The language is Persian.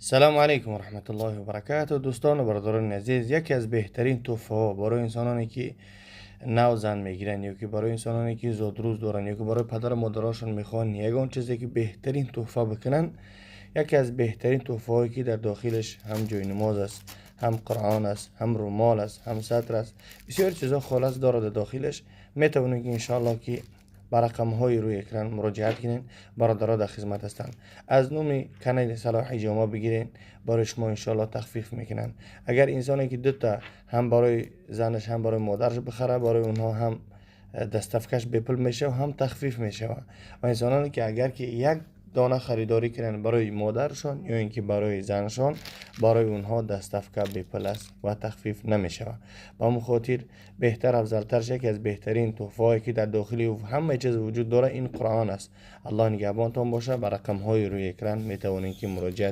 سلام علیکم و رحمت الله و برکاته. دوستان و برادران عزیز، یکی از بهترین تحفه ها برای انسانانی که نو زن میگیرن یا که برای انسانانی که زودروز دارن یا که برای پدر و مادراشون میخوان یگان چیزی که بهترین تحفه بکنن، یکی از بهترین تحفه هایی که در داخلش هم جای نماز است، هم قرآن است، هم رومال است، هم سطر است، بسیار چیزا خالص داره در داخلش. میتونید که انشاءالله که بر رقم های روی اکران مراجعت کنین. برادرها در خدمت هستند. از نوم کانال صلاح جامه بگیرین، برای شما انشاءالله تخفیف میکنن. اگر انسانی که دوتا هم برای زنش هم برای مادرش بخره، برای اونها هم دستفکش بپل میشه و هم تخفیف میشه. و انسانانی که اگر که یک دانه خریداری کنن برای مادرشان یا اینکه برای زنشان، برای اونها دستفکه بپل است و تخفیف نمیشه. با همون خاطر بهتر افضلترش یکی از بهترین تحفه‌ای که در داخل همه چیز وجود داره این قرآن است. الله نگهبانتان باشه. بر رقم های روی اکران میتوانید که مراجعه